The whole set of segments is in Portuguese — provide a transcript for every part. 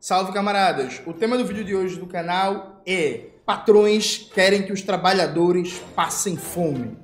Salve, camaradas! O tema do vídeo de hoje do canal é: patrões querem que os trabalhadores passem fome.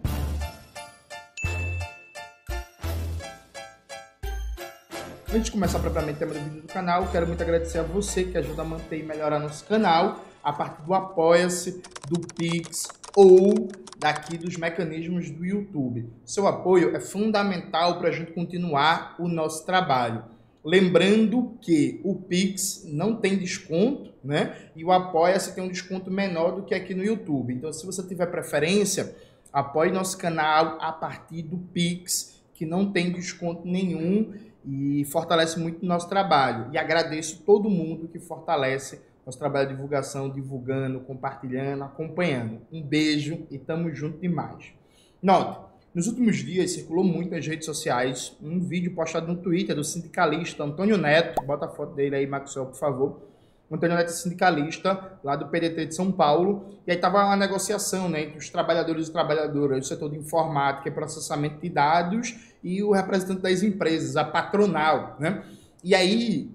Antes de começar propriamente o tema do vídeo do canal, quero muito agradecer a você que ajuda a manter e melhorar nosso canal a partir do Apoia-se, do Pix ou daqui dos mecanismos do YouTube. Seu apoio é fundamental para a gente continuar o nosso trabalho. Lembrando que o Pix não tem desconto, né? E o Apoia-se tem um desconto menor do que aqui no YouTube. Então, se você tiver preferência, apoie nosso canal a partir do Pix, que não tem desconto nenhum e fortalece muito o nosso trabalho. E agradeço todo mundo que fortalece nosso trabalho de divulgação, divulgando, compartilhando, acompanhando. Um beijo e tamo junto demais. Note, nos últimos dias circulou muito nas redes sociais um vídeo postado no Twitter do sindicalista Antônio Neto. Bota a foto dele aí, Maxwell, por favor. O Antônio Neto é sindicalista lá do PDT de São Paulo. E aí estava uma negociação, né, entre os trabalhadores e trabalhadoras do setor de informática e processamento de dados e o representante das empresas, a patronal, né? E aí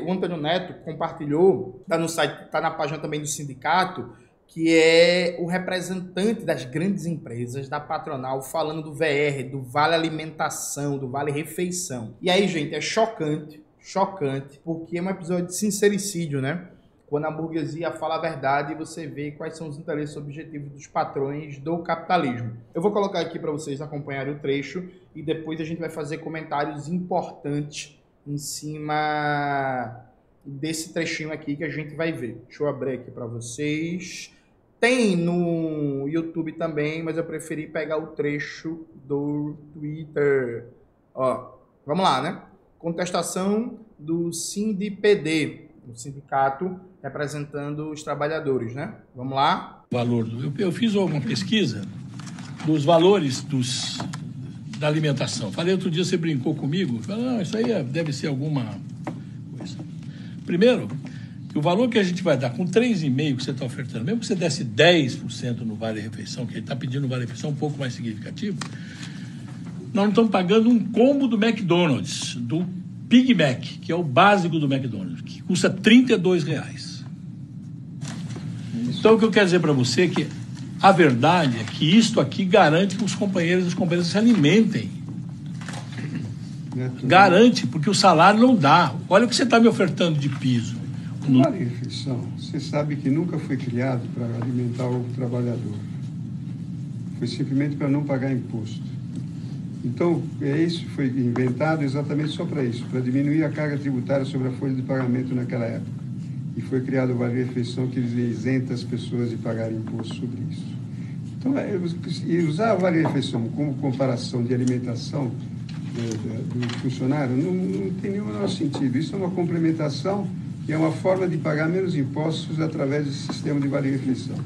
o Antônio Neto compartilhou, está no site, está na página também do sindicato, que é o representante das grandes empresas, da patronal, falando do VR, do Vale Alimentação, do Vale Refeição. E aí, gente, é chocante, porque é um episódio de sincericídio, né? Quando a burguesia fala a verdade e você vê quais são os interesses objetivos dos patrões do capitalismo. Eu vou colocar aqui para vocês acompanharem o trecho e depois a gente vai fazer comentários importantes em cima desse trechinho aqui que a gente vai ver. Deixa eu abrir aqui para vocês. Tem no YouTube também, mas eu preferi pegar o trecho do Twitter. Ó, vamos lá, né? Contestação do SINDPD, o sindicato representando os trabalhadores, né? Vamos lá? Valor. Eu fiz alguma pesquisa dos valores da alimentação. Falei outro dia, você brincou comigo. Falei, não, isso aí deve ser alguma coisa. Primeiro, que o valor que a gente vai dar com 3,5% que você está ofertando, mesmo que você desse 10% no Vale Refeição, que ele está pedindo no Vale Refeição um pouco mais significativo, nós não estamos pagando um combo do McDonald's, do Big Mac, que é o básico do McDonald's, que custa R$32. Então, o que eu quero dizer para você é que a verdade é que isto aqui garante que os companheiros e as companheiras se alimentem. Garante, porque o salário não dá. Olha o que você está me ofertando de piso. O Vale Refeição, você sabe que nunca foi criado para alimentar o trabalhador. Foi simplesmente para não pagar imposto. Então, isso foi inventado exatamente só para isso, para diminuir a carga tributária sobre a folha de pagamento naquela época. E foi criado o Vale Refeição, que isenta as pessoas de pagar imposto sobre isso. Então, e usar o Vale Refeição como comparação de alimentação do funcionário não tem nenhum menor sentido. Isso é uma complementação e é uma forma de pagar menos impostos através do sistema de Vale Refeição.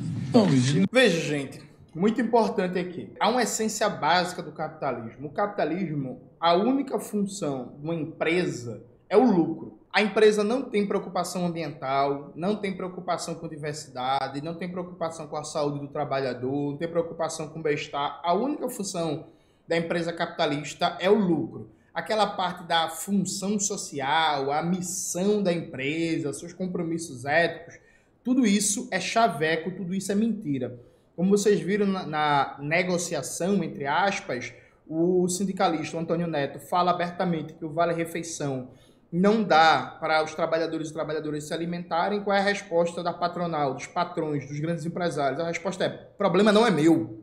Veja, gente, muito importante aqui. Há uma essência básica do capitalismo. O capitalismo, a única função de uma empresa é o lucro. A empresa não tem preocupação ambiental, não tem preocupação com diversidade, não tem preocupação com a saúde do trabalhador, não tem preocupação com o bem-estar. A única função da empresa capitalista é o lucro. Aquela parte da função social, a missão da empresa, seus compromissos éticos, tudo isso é chaveco, tudo isso é mentira. Como vocês viram na negociação, entre aspas, o sindicalista o Antônio Neto fala abertamente que o Vale Refeição não dá para os trabalhadores e trabalhadoras se alimentarem. Qual é a resposta da patronal, dos patrões, dos grandes empresários? A resposta é: problema não é meu.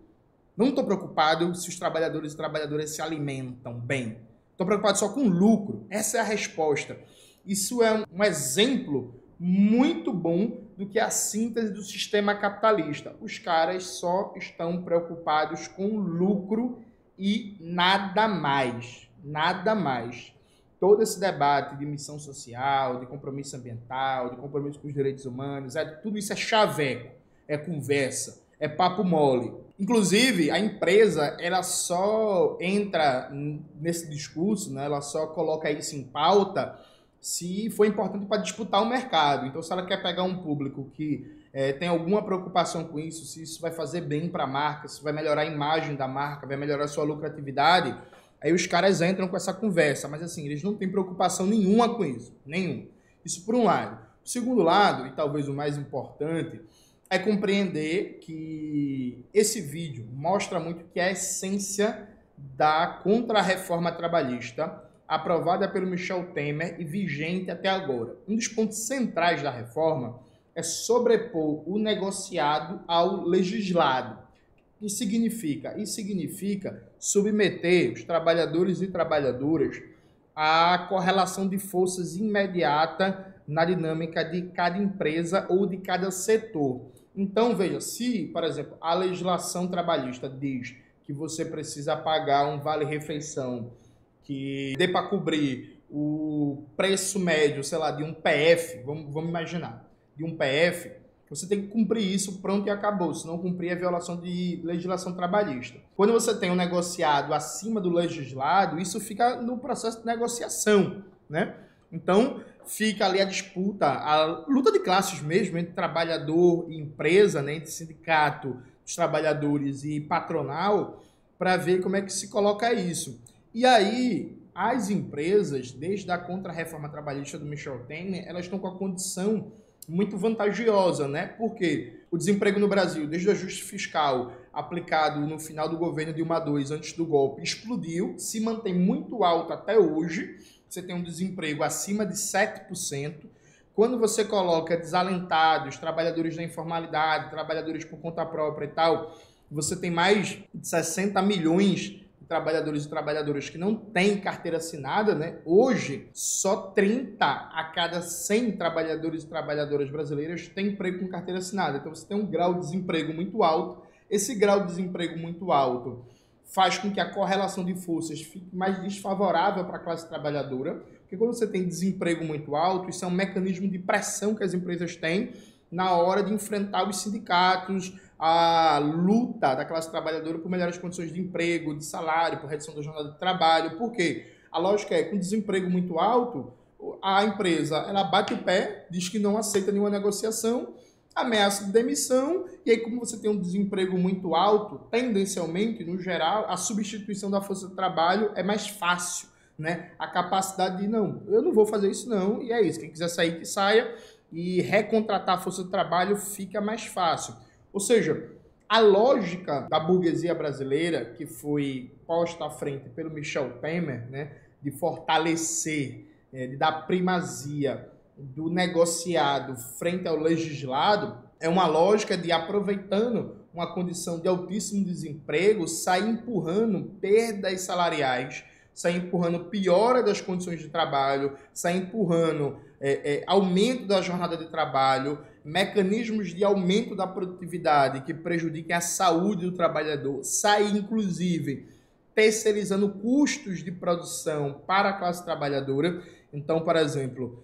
Não estou preocupado se os trabalhadores e trabalhadoras se alimentam bem. Estou preocupado só com o lucro. Essa é a resposta. Isso é um exemplo muito bom do que é a síntese do sistema capitalista. Os caras só estão preocupados com o lucro e nada mais. Nada mais. Todo esse debate de missão social, de compromisso ambiental, de compromisso com os direitos humanos, tudo isso é chaveco, é conversa, é papo mole. Inclusive, a empresa, ela só entra nesse discurso, né? Ela só coloca isso em pauta se for importante para disputar o mercado. Então, se ela quer pegar um público que tem alguma preocupação com isso, se isso vai fazer bem para a marca, se vai melhorar a imagem da marca, vai melhorar a sua lucratividade, aí os caras entram com essa conversa. Mas assim, eles não têm preocupação nenhuma com isso. Nenhum. Isso por um lado. O segundo lado, e talvez o mais importante, é compreender que esse vídeo mostra muito que a essência da contra-reforma trabalhista aprovada pelo Michel Temer e vigente até agora. Um dos pontos centrais da reforma é sobrepor o negociado ao legislado. O que significa? Isso significa submeter os trabalhadores e trabalhadoras à correlação de forças imediata na dinâmica de cada empresa ou de cada setor. Então, veja, se, por exemplo, a legislação trabalhista diz que você precisa pagar um vale-refeição que dê para cobrir o preço médio, sei lá, de um PF, vamos imaginar, de um PF, você tem que cumprir isso, pronto, e acabou. Se não cumprir, é violação de legislação trabalhista. Quando você tem um negociado acima do legislado, isso fica no processo de negociação, né? Então, fica ali a disputa, a luta de classes mesmo, entre trabalhador e empresa, né? Entre sindicato dos trabalhadores e patronal, para ver como é que se coloca isso. E aí, as empresas, desde a contra-reforma trabalhista do Michel Temer, elas estão com a condição muito vantajosa, né? Porque o desemprego no Brasil, desde o ajuste fiscal aplicado no final do governo Dilma II, antes do golpe, explodiu, se mantém muito alto até hoje. Você tem um desemprego acima de 7%. Quando você coloca desalentados, trabalhadores da informalidade, trabalhadores por conta própria e tal, você tem mais de 60 milhões trabalhadores e trabalhadoras que não têm carteira assinada, né? Hoje, só 30 a cada 100 trabalhadores e trabalhadoras brasileiras têm emprego com carteira assinada. Então, você tem um grau de desemprego muito alto. Esse grau de desemprego muito alto faz com que a correlação de forças fique mais desfavorável para a classe trabalhadora, porque quando você tem desemprego muito alto, isso é um mecanismo de pressão que as empresas têm na hora de enfrentar os sindicatos, a luta da classe trabalhadora por melhores condições de emprego, de salário, por redução da jornada de trabalho. Por quê? A lógica é que com desemprego muito alto, a empresa ela bate o pé, diz que não aceita nenhuma negociação, ameaça de demissão, e aí como você tem um desemprego muito alto, tendencialmente, no geral, a substituição da força de trabalho é mais fácil, né? A capacidade de, não, eu não vou fazer isso não, e é isso, quem quiser sair, que saia, e recontratar a força de trabalho fica mais fácil. Ou seja, a lógica da burguesia brasileira, que foi posta à frente pelo Michel Temer, né, de fortalecer, de dar primazia do negociado frente ao legislado, é uma lógica de, aproveitando uma condição de altíssimo desemprego, sair empurrando perdas salariais, sair empurrando piora das condições de trabalho, sair empurrando aumento da jornada de trabalho, mecanismos de aumento da produtividade que prejudiquem a saúde do trabalhador, sair, inclusive, terceirizando custos de produção para a classe trabalhadora. Então, por exemplo,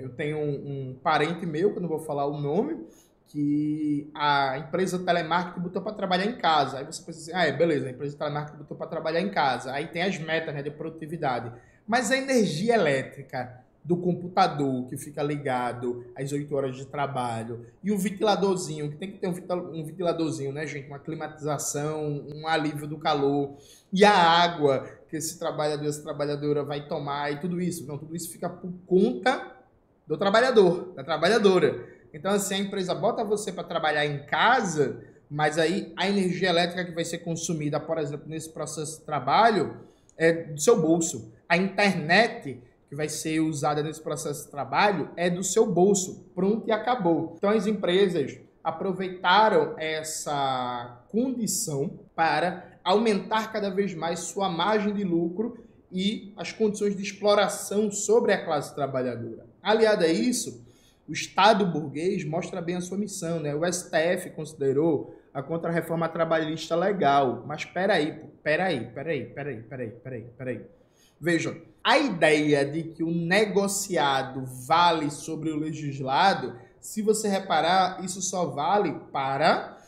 eu tenho um parente meu, que eu não vou falar o nome, que a empresa telemarketing botou para trabalhar em casa. Aí você pensa assim, beleza, a empresa telemarketing botou para trabalhar em casa. Aí tem as metas, né, de produtividade. Mas a energia elétrica do computador que fica ligado às 8 horas de trabalho e o ventiladorzinho, que tem que ter um ventiladorzinho, né, gente? Uma climatização, um alívio do calor, e a água que esse trabalhador, essa trabalhadora vai tomar e tudo isso. Não, tudo isso fica por conta do trabalhador, da trabalhadora. Então, assim, a empresa bota você para trabalhar em casa, mas aí a energia elétrica que vai ser consumida, por exemplo, nesse processo de trabalho, é do seu bolso. A internet que vai ser usada nesse processo de trabalho é do seu bolso. Pronto, e acabou. Então, as empresas aproveitaram essa condição para aumentar cada vez mais sua margem de lucro e as condições de exploração sobre a classe trabalhadora. Aliado a isso, o Estado burguês mostra bem a sua missão, né? O STF considerou a contra-reforma trabalhista legal. Mas peraí. Vejam, a ideia de que o negociado vale sobre o legislado, se você reparar, isso só vale para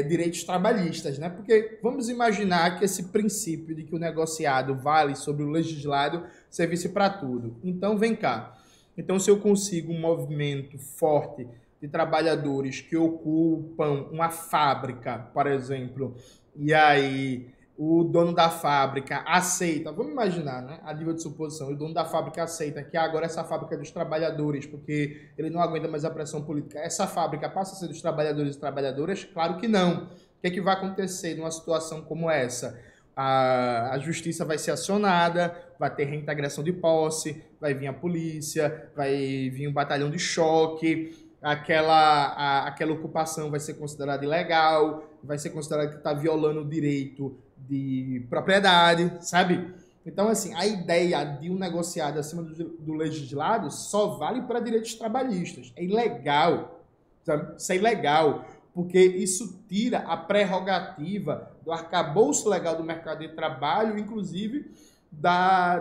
direitos trabalhistas, né? Porque vamos imaginar que esse princípio de que o negociado vale sobre o legislado servisse para tudo. Então, vem cá. Então, se eu consigo um movimento forte de trabalhadores que ocupam uma fábrica, por exemplo, e aí o dono da fábrica aceita, vamos imaginar, né, a nível de suposição, o dono da fábrica aceita que agora essa fábrica é dos trabalhadores, porque ele não aguenta mais a pressão política, essa fábrica passa a ser dos trabalhadores e trabalhadoras? Claro que não. O que é que vai acontecer numa situação como essa? A justiça vai ser acionada, vai ter reintegração de posse, vai vir a polícia, vai vir um batalhão de choque, aquela ocupação vai ser considerada ilegal, vai ser considerada que está violando o direito de propriedade, sabe? Então, assim, a ideia de um negociado acima do legislado só vale para direitos trabalhistas. É ilegal, sabe? Isso é ilegal, porque isso tira a prerrogativa do arcabouço legal do mercado de trabalho, inclusive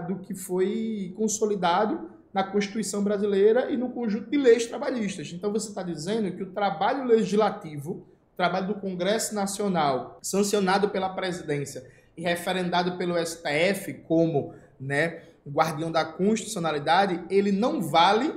do que foi consolidado na Constituição brasileira e no conjunto de leis trabalhistas. Então, você está dizendo que o trabalho legislativo, o trabalho do Congresso Nacional, sancionado pela presidência e referendado pelo STF como, né, guardião da constitucionalidade, ele não vale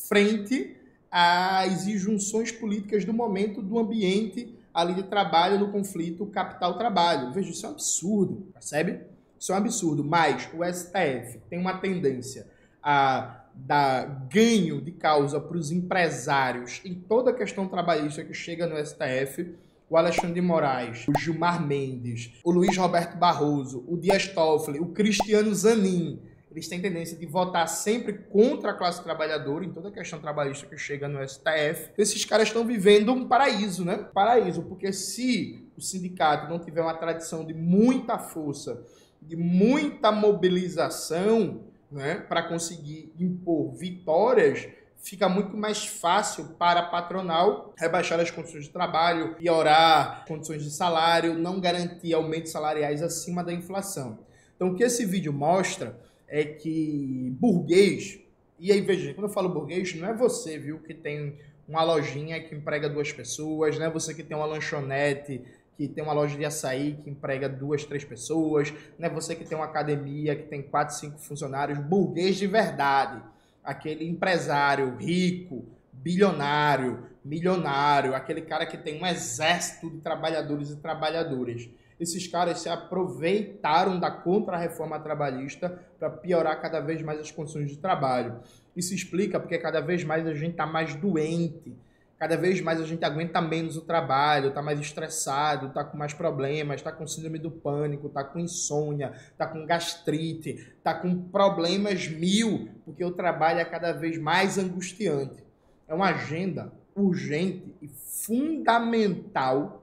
frente às injunções políticas do momento, do ambiente ali de trabalho, no conflito capital-trabalho. Veja, isso é um absurdo, percebe? Isso é um absurdo, mas o STF tem uma tendência a dar ganho de causa para os empresários em toda a questão trabalhista que chega no STF. O Alexandre de Moraes, o Gilmar Mendes, o Luiz Roberto Barroso, o Dias Toffoli, o Cristiano Zanin, eles têm tendência de votar sempre contra a classe trabalhadora em toda a questão trabalhista que chega no STF. Esses caras estão vivendo um paraíso, né? Paraíso, porque se o sindicato não tiver uma tradição de muita força, de muita mobilização, né, para conseguir impor vitórias, fica muito mais fácil para a patronal rebaixar as condições de trabalho, piorar as condições de salário, não garantir aumentos salariais acima da inflação. Então, o que esse vídeo mostra é que burguês, e aí veja, quando eu falo burguês, não é você, viu, que tem uma lojinha que emprega 2 pessoas, não é você que tem uma lanchonete, que tem uma loja de açaí que emprega 2, 3 pessoas, não é você que tem uma academia que tem 4, 5 funcionários. Burguês de verdade, aquele empresário rico, bilionário, milionário, aquele cara que tem um exército de trabalhadores e trabalhadoras. Esses caras se aproveitaram da contra-reforma trabalhista para piorar cada vez mais as condições de trabalho. Isso explica porque cada vez mais a gente está mais doente, cada vez mais a gente aguenta menos o trabalho, está mais estressado, está com mais problemas, está com síndrome do pânico, está com insônia, está com gastrite, está com problemas 1000, porque o trabalho é cada vez mais angustiante. É uma agenda urgente e fundamental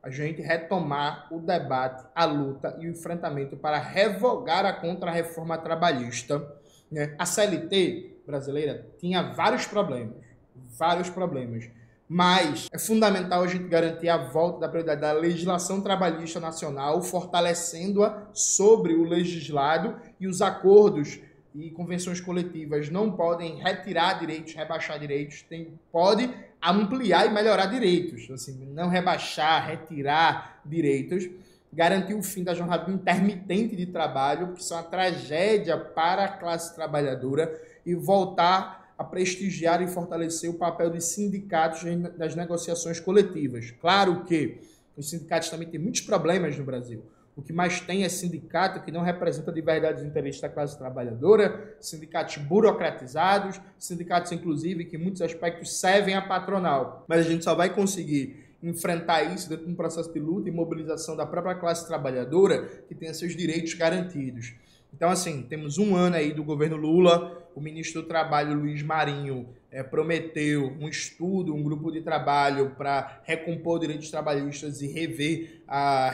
a gente retomar o debate, a luta e o enfrentamento para revogar a contra-reforma trabalhista, né? A CLT brasileira tinha vários problemas, mas é fundamental a gente garantir a volta da prioridade da legislação trabalhista nacional, fortalecendo-a sobre o legislado, e os acordos e convenções coletivas não podem retirar direitos, rebaixar direitos, pode ampliar e melhorar direitos, assim, não rebaixar, retirar direitos, garantir o fim da jornada intermitente de trabalho, que são uma tragédia para a classe trabalhadora, e voltar a prestigiar e fortalecer o papel dos sindicatos das negociações coletivas. Claro que os sindicatos também têm muitos problemas no Brasil. O que mais tem é sindicato que não representa de verdade os interesses da classe trabalhadora, sindicatos burocratizados, sindicatos, inclusive, que em muitos aspectos servem à patronal. Mas a gente só vai conseguir enfrentar isso dentro de um processo de luta e mobilização da própria classe trabalhadora que tenha seus direitos garantidos. Então, assim, temos um ano aí do governo Lula, o ministro do Trabalho, Luiz Marinho, prometeu um estudo, um grupo de trabalho para recompor direitos trabalhistas e rever a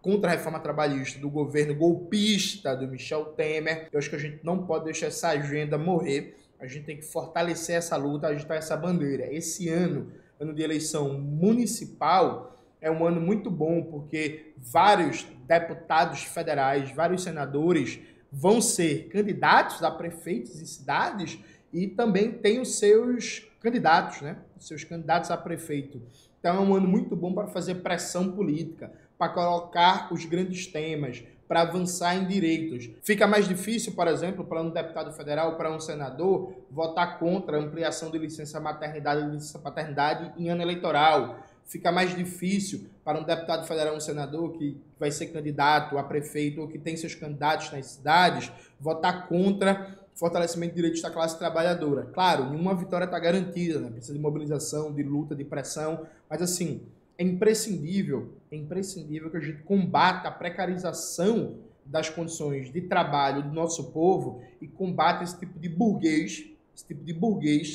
contra-reforma trabalhista do governo golpista do Michel Temer. Eu acho que a gente não pode deixar essa agenda morrer, a gente tem que fortalecer essa luta, agitar essa bandeira. Esse ano de eleição municipal, é um ano muito bom, porque vários deputados federais, vários senadores vão ser candidatos a prefeitos em cidades e também tem os seus candidatos, né? Os seus candidatos a prefeito. Então é um ano muito bom para fazer pressão política, para colocar os grandes temas, para avançar em direitos. Fica mais difícil, por exemplo, para um deputado federal, para um senador, votar contra a ampliação de licença maternidade e licença paternidade em ano eleitoral. fica mais difícil para um deputado federal, um senador que vai ser candidato a prefeito ou que tem seus candidatos nas cidades, votar contra o fortalecimento de direitos da classe trabalhadora. Claro, nenhuma vitória está garantida, né? Precisa de mobilização, de luta, de pressão, mas assim, é imprescindível que a gente combata a precarização das condições de trabalho do nosso povo e combata esse tipo de burguês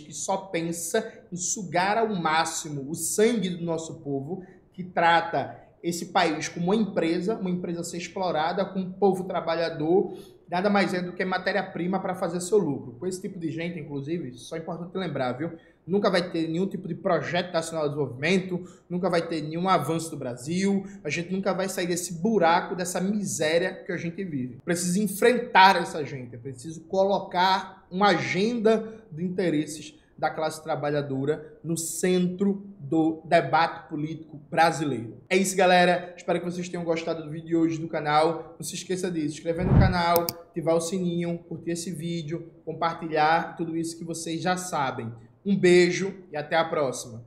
que só pensa em sugar ao máximo o sangue do nosso povo, que trata esse país como uma empresa a ser explorada, com o povo trabalhador, nada mais é do que matéria-prima para fazer seu lucro. Com esse tipo de gente, inclusive, só é importante lembrar, viu? Nunca vai ter nenhum tipo de projeto nacional de desenvolvimento, nunca vai ter nenhum avanço do Brasil, a gente nunca vai sair desse buraco, dessa miséria que a gente vive. Preciso enfrentar essa gente, é preciso colocar uma agenda de interesses da classe trabalhadora no centro do debate político brasileiro. É isso, galera. Espero que vocês tenham gostado do vídeo de hoje do canal. Não se esqueça de se inscrever no canal, ativar o sininho, curtir esse vídeo, compartilhar tudo isso que vocês já sabem. Um beijo e até a próxima.